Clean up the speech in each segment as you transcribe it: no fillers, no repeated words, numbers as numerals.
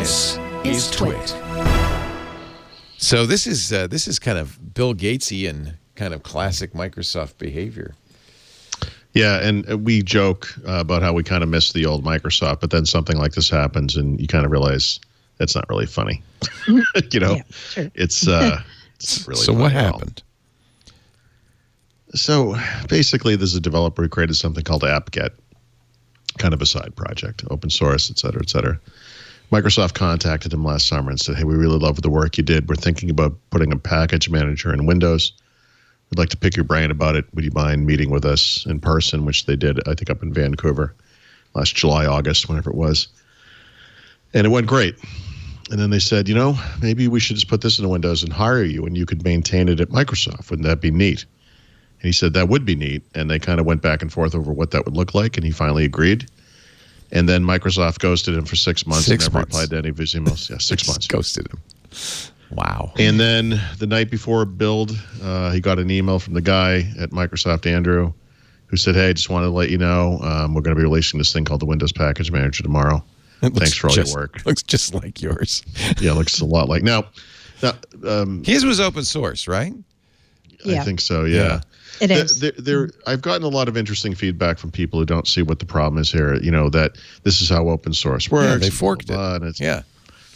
This is TWiT. So this is kind of Bill Gatesy and kind of classic Microsoft behavior. Yeah, and we joke about how we kind of miss the old Microsoft, but then something like this happens, and you kind of realize that's not really funny. Yeah, sure. It's really. So what happened? So basically, there's a developer who created something called AppGet, kind of a side project, open source, et cetera, et cetera. Microsoft contacted him last summer and said, hey, we really love the work you did. We're thinking about putting a package manager in Windows. We'd like to pick your brain about it. Would you mind meeting with us in person, which they did, I think, up in Vancouver last July, August, whenever it was. And it went great. And then they said, maybe we should just put this into Windows and hire you, and you could maintain it at Microsoft. Wouldn't that be neat? And he said that would be neat. And they kind of went back and forth over what that would look like, and he finally agreed. And then Microsoft ghosted him for 6 months and never replied to any of his emails. Yeah, 6 months. Ghosted him. Wow. And then the night before build, he got an email from the guy at Microsoft, Andrew, who said, hey, just wanted to let you know we're going to be releasing this thing called the Windows Package Manager tomorrow. Thanks for all your work. Looks just like yours. Yeah, looks a lot like. Now his was open source, right? I think so, yeah. It is. I've gotten a lot of interesting feedback from people who don't see what the problem is here, that this is how open source works. Yeah, they forked it. Yeah.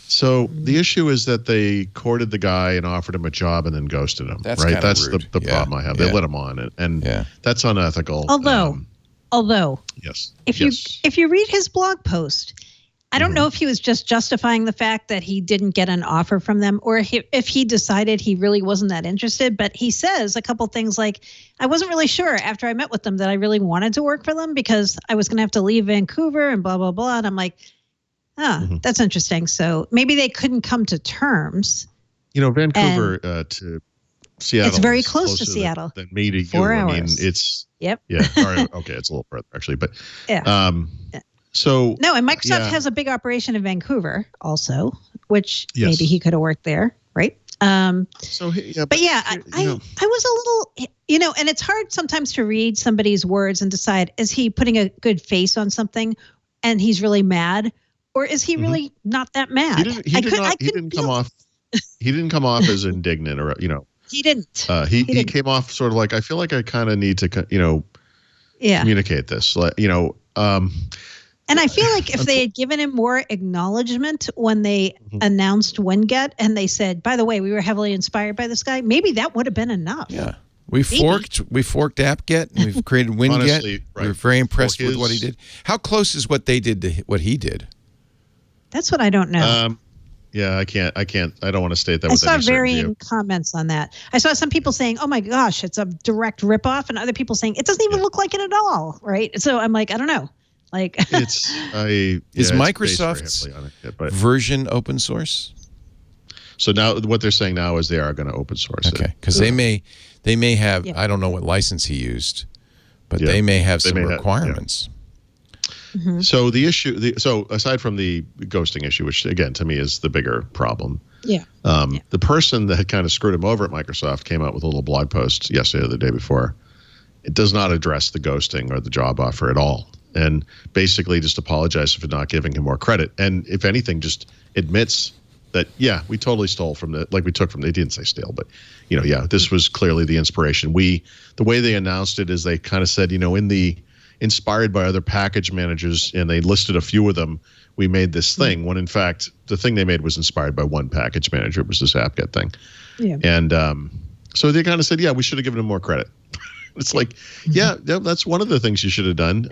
So the issue is that they courted the guy and offered him a job and then ghosted him. That's right. That's rude. the problem I have. They let him on, and that's unethical. Although, yes, if you read his blog post, I don't know if he was just justifying the fact that he didn't get an offer from them, or if he decided he really wasn't that interested. But he says a couple things like, I wasn't really sure after I met with them that I really wanted to work for them because I was going to have to leave Vancouver and blah, blah, blah. And I'm like, that's interesting. So maybe they couldn't come to terms. Vancouver to Seattle. It's very close to Seattle. Than me to you. 4 hours. I mean, it's. Yep. Yeah. Okay. It's a little further, actually. But yeah. So no, and Microsoft has a big operation in Vancouver also, which maybe he could have worked there, right? I was a little, and it's hard sometimes to read somebody's words and decide, is he putting a good face on something and he's really mad, or is he really not that mad? He didn't come off as indignant, or He didn't. He came off sort of like, I feel like I kind of need to communicate this, And I feel like if they had given him more acknowledgement when they announced WinGet and they said, by the way, we were heavily inspired by this guy, maybe that would have been enough. Yeah. We forked AppGet and we've created WinGet. Honestly, right. We were very impressed with what he did. How close is what they did to what he did? That's what I don't know. Yeah, I can't. I don't want to state that. I saw varying comments on that. I saw some people saying, "Oh my gosh, it's a direct ripoff," and other people saying it doesn't even look like it at all. Right? So I'm like, I don't know. Like, is Microsoft's version open source? So now what they're saying now is they are going to open source it. Okay, because they may have. I don't know what license he used, but they may have some requirements. So the issue, so aside from the ghosting issue, which again to me is the bigger problem, the person that had kind of screwed him over at Microsoft came out with a little blog post yesterday or the day before. It does not address the ghosting or the job offer at all, and basically just apologizes for not giving him more credit, and if anything, just admits that we totally stole from we took from. They didn't say steal, but this was clearly the inspiration. The way they announced it is they kind of said, inspired by other package managers, and they listed a few of them, we made this thing, when in fact the thing they made was inspired by one package manager. It was this AppGet thing. And so they kind of said, we should have given him more credit. It's like, that's one of the things you should have done.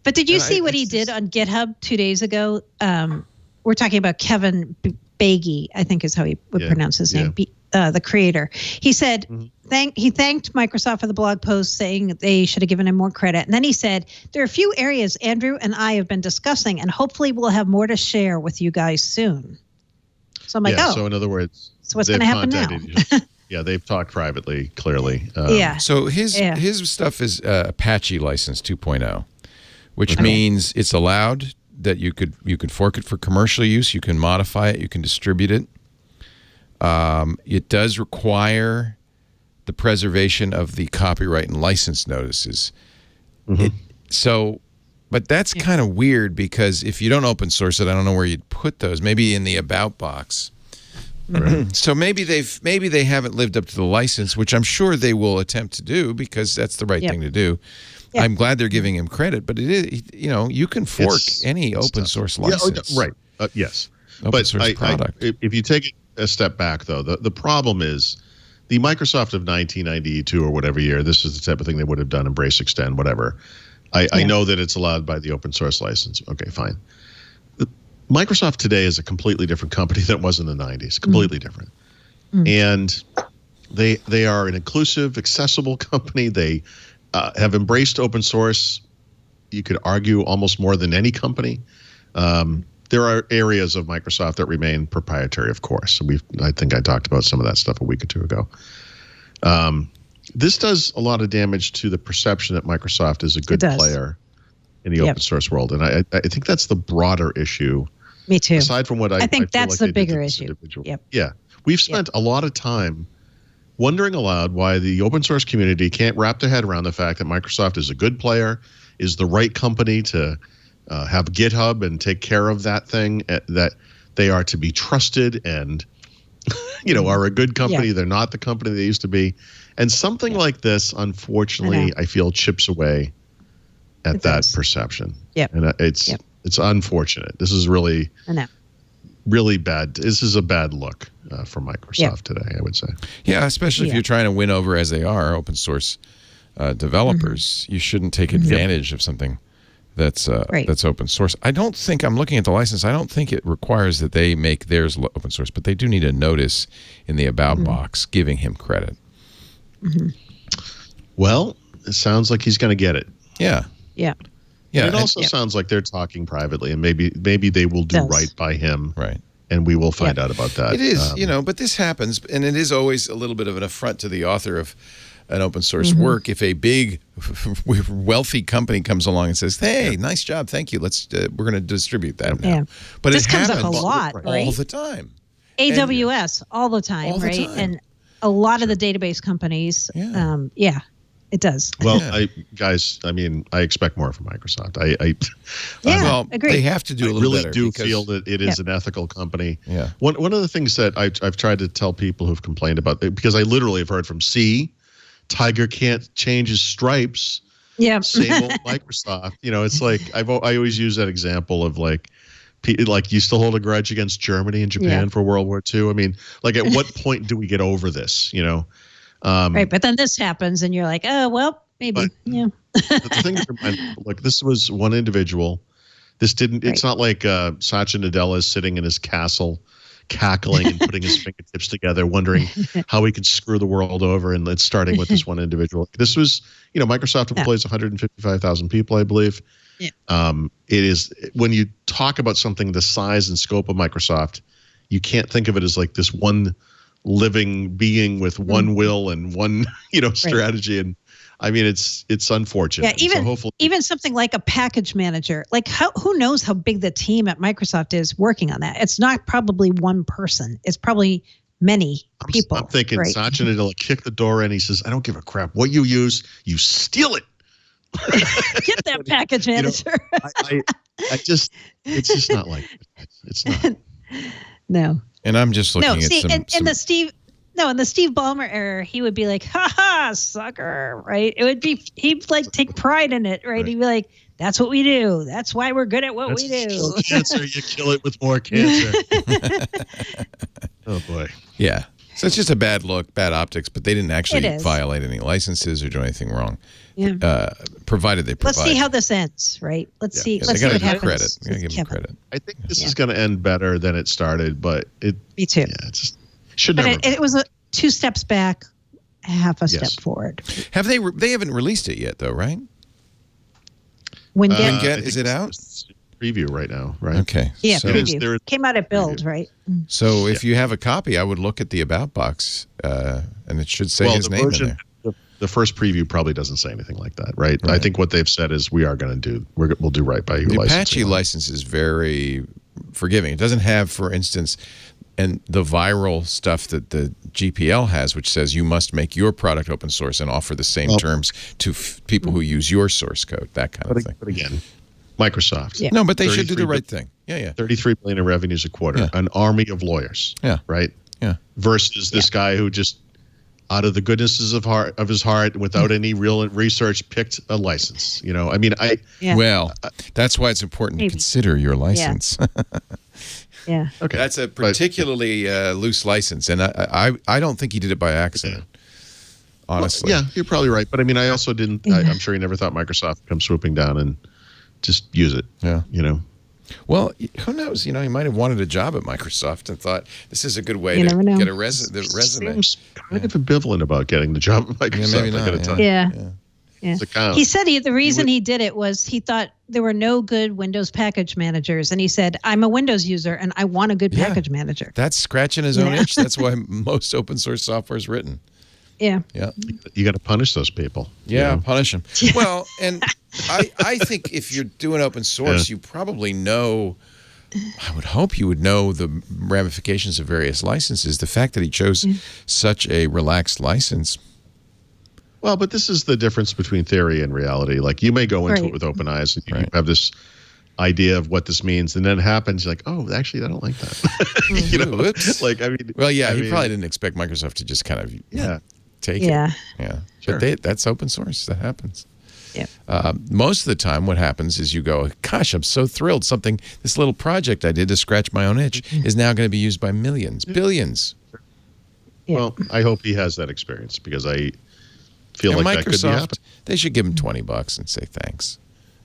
But did you see what he did on GitHub 2 days ago? We're talking about Kevin Beige, I think is how he would pronounce his name, the creator. He said, he thanked Microsoft for the blog post, saying they should have given him more credit. And then he said, there are a few areas Andrew and I have been discussing, and hopefully we'll have more to share with you guys soon. So I'm like, so in other words, so what's going to happen now? They've talked privately, clearly. So his stuff is Apache license 2.0, which means it's allowed that you could fork it for commercial use. You can modify it. You can distribute it. It does require the preservation of the copyright and license notices. So But that's kind of weird because if you don't open source it, I don't know where you'd put those. Maybe in the about box. Right. So maybe they haven't lived up to the license, which I'm sure they will attempt to do because that's the right thing to do. Yep. I'm glad they're giving him credit, but it is, you can fork any open source license. Yeah, right. Yes. Open source product. If you take it a step back, though, the problem is the Microsoft of 1992 or whatever year, this is the type of thing they would have done, embrace, extend, whatever. I know that it's allowed by the open source license. Okay, fine. Microsoft today is a completely different company than it was in the 90s. Completely different. And they are an inclusive, accessible company. They have embraced open source, you could argue, almost more than any company. There are areas of Microsoft that remain proprietary, of course. I think I talked about some of that stuff a week or two ago. This does a lot of damage to the perception that Microsoft is a good player in the open source world. And I think that's the broader issue. Me too. Aside from what I think that's like the bigger issue. Yep. Yeah. We've spent a lot of time wondering aloud why the open source community can't wrap their head around the fact that Microsoft is a good player, is the right company to have GitHub and take care of that thing, that they are to be trusted and, are a good company. They're not the company they used to be. And something like this, unfortunately, I feel chips away at that perception. Yeah. And it's unfortunate. This is really, really bad. This is a bad look for Microsoft today, I would say. Yeah, especially if you're trying to win over, as they are, open source developers. You shouldn't take advantage of something that's open source. I don't think, I'm looking at the license, I don't think it requires that they make theirs open source, but they do need a notice in the about box giving him credit. Well, it sounds like he's going to get it. Yeah. Yeah. Yeah, it also sounds like they're talking privately, and maybe they will do right by him. Right. And we will find out about that. It is, but this happens, and it is always a little bit of an affront to the author of an open source work if a big, wealthy company comes along and says, "Hey, nice job, thank you. We're going to distribute that now." Yeah. But this it comes happens up a lot, all the time. AWS all the time, right? And a lot of the database companies. It does. Well, I expect more from Microsoft. Agree. They have to do a little better. I really do feel that it is an ethical company. Yeah. One of the things that I've tried to tell people who've complained about it, because I literally have heard from Tiger can't change his stripes. Yeah. Same old Microsoft. It's like I always use that example of like you still hold a grudge against Germany and Japan for World War II. I mean, like at what point do we get over this? Right, but then this happens, and you're like, oh well, maybe. The thing to remind, like, this was one individual. This didn't. It's not like Satya Nadella is sitting in his castle, cackling and putting his fingertips together, wondering how he could screw the world over. And it's starting with this one individual. This was, Microsoft employs 155,000 people, I believe. Yeah. It is, when you talk about something the size and scope of Microsoft, you can't think of it as like this one living being with one will and one, strategy. And I mean, it's unfortunate. Yeah, even something like a package manager, like who knows how big the team at Microsoft is working on that? It's not probably one person. It's probably many people. I'm thinking Satya Nadella kick the door in. He says, "I don't give a crap what you use. You steal it." Get that package manager. I just, it's just not like it. It's not. No. And I'm just looking at some... in the Steve Ballmer era, he would be like, "Ha ha, sucker!" Right? It would be, he'd like take pride in it, right? He'd be like, "That's what we do. That's why we're good at what we do." Cancer, you kill it with more cancer. Oh boy. Yeah. So it's just a bad look, bad optics, but they didn't actually violate any licenses or do anything wrong. Yeah. Provided they provide. Let's see how this ends, right? Let's see. Let's see what happens. They gotta give him credit. I think this is going to end better than it started, but Me too. Yeah, it just should but never. It was 2 steps back, half a step forward. Have they? They haven't released it yet, though, right? WinGet, is it out? Preview right now, right? Okay. Yeah, so preview. Came out at Build, right? So if you have a copy, I would look at the About box, and it should say his name in there. The first preview probably doesn't say anything like that, right? I think what they've said is we'll do right by you. The Apache license is very forgiving. It doesn't have, for instance, and the viral stuff that the GPL has, which says you must make your product open source and offer the same terms to people who use your source code, that kind of thing. But again, Microsoft. Yeah. No, but they should do the right thing. Yeah. 33 billion in revenues a quarter. An army of lawyers. Yeah. Right. Yeah. Versus this guy who just, out of the goodnesses of his heart, without any real research, picked a license. I mean, well, that's why it's important to consider your license. Yeah. Okay. That's a particularly loose license, and I don't think he did it by accident. Honestly. Well, yeah, you're probably right, but I mean, I also didn't. I'm sure he never thought Microsoft would come swooping down and just use it. Yeah. Well, who knows? He might have wanted a job at Microsoft and thought this is a good way to get the resume. Seems kind of ambivalent about getting the job at Microsoft. Yeah, maybe not. Yeah. He said the reason he did it was he thought there were no good Windows package managers, and he said, "I'm a Windows user and I want a good package manager." That's scratching his own itch. That's why most open source software is written. Yeah. You got to punish those people. Yeah, punish them. Well, and I think if you're doing open source, you probably know, I would hope you would know the ramifications of various licenses. The fact that he chose such a relaxed license. Well, but this is the difference between theory and reality. Like, you may go into it with open eyes and you have this idea of what this means, and then it happens, you're like, oh, actually, I don't like that. Whoops. Like, I mean. Well, yeah, he probably didn't expect Microsoft to just kind of take it. Yeah. Sure. But that's open source. That happens. Yeah. Most of the time, what happens is you go, gosh, I'm so thrilled. This little project I did to scratch my own itch is now going to be used by millions, billions. Yeah. Well, I hope he has that experience, because I feel like Microsoft, that could be happening. They should give him $20 and say thanks.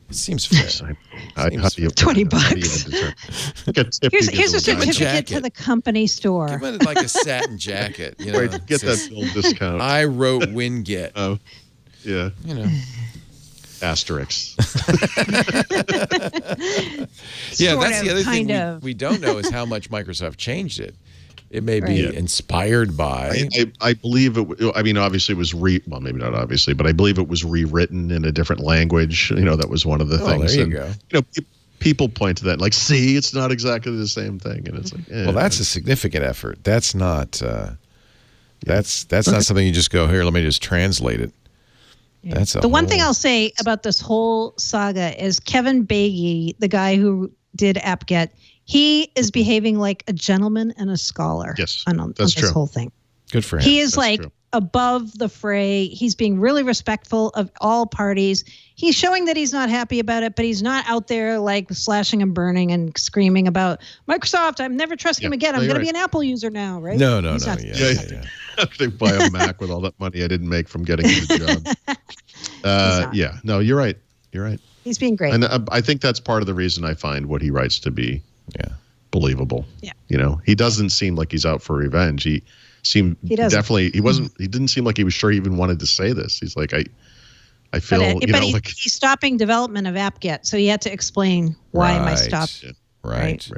It seems fair. $20. Here's a certificate to the company store. Give him like a satin jacket. Wait, get that bill discount. I wrote WinGet. Oh, yeah. Asterisk. Yeah, that's the other thing we don't know is how much Microsoft changed it. It may be inspired by. I believe it. I mean, obviously, it was well, maybe not obviously, but I believe it was rewritten in a different language. That was one of the things. There you go. People point to that, like, see, it's not exactly the same thing, and it's like, well, that's a significant effort. That's not. That's not something you just go, here, let me just translate it. Yeah. That's the one thing I'll say about this whole saga is Kevin Beatty, the guy who did AppGet, he is behaving like a gentleman and a scholar. Yes, on this whole thing. Good for him. He is above the fray. He's being really respectful of all parties. He's showing that he's not happy about it, but he's not out there like slashing and burning and screaming about Microsoft. I'm never trusting him again. I'm going to be an Apple user now, right? No. Yeah. They buy a Mac with all that money I didn't make from getting the job. Yeah. No, you're right. You're right. He's being great. And I think that's part of the reason I find what he writes to be believable. Yeah. He doesn't seem like he's out for revenge. He didn't seem like he was sure he even wanted to say this. He's like, I feel, like he's stopping development of AppGet, so he had to explain why am I stopped. Right.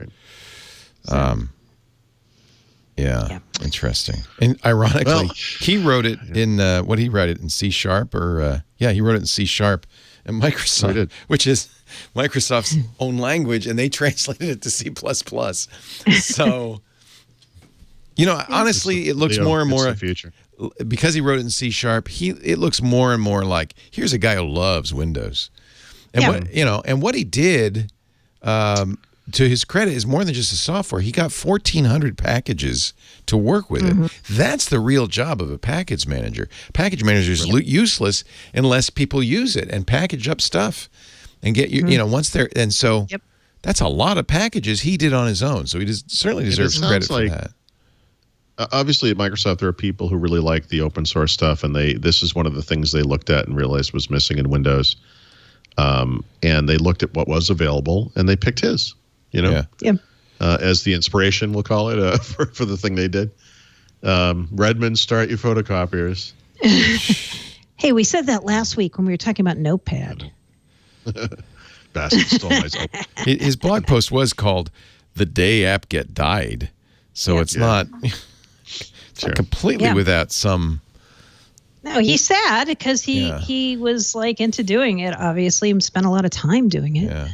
Yeah. Interesting. And ironically, he wrote it in what he wrote it in C# or he wrote it in C# and Microsoft, which is Microsoft's own language, and they translated it to C++. So, honestly, it looks more and more because he wrote it in C#. It looks more and more like here's a guy who loves Windows, and what he did. To his credit, is more than just the software. He got 1,400 packages to work with it. That's the real job of a package manager. Package manager is useless unless people use it and package up stuff and get once they're that's a lot of packages he did on his own. So he certainly deserves credit for that. Obviously, at Microsoft, there are people who really like the open source stuff, and this is one of the things they looked at and realized was missing in Windows. And they looked at what was available, and they picked his. As the inspiration, we'll call it, for the thing they did. Redmond, start your photocopiers. Hey, we said that last week when we were talking about Notepad. Bastard stole my His blog post was called "The Day AppGet Died," so it's not completely without some. No, he's sad because he was like into doing it, obviously, and spent a lot of time doing it. Yeah.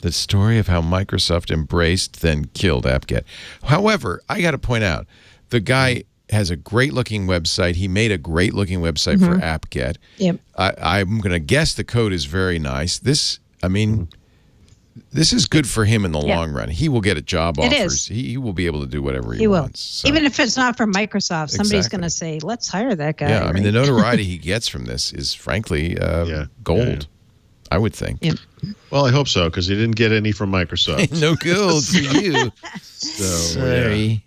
The story of how Microsoft embraced, then killed AppGet. However, I got to point out, the guy has a great-looking website. He made a great-looking website for AppGet. Yep. I'm going to guess the code is very nice. This I mean, this is good for him in the long run. He will get a job offers. He will be able to do whatever he wants. So. Even if it's not from Microsoft, somebody's going to say, let's hire that guy. Yeah, I mean, the notoriety he gets from this is, frankly, gold, I would think. Yeah. Well, I hope so, because he didn't get any from Microsoft. No gold for you. So, sorry.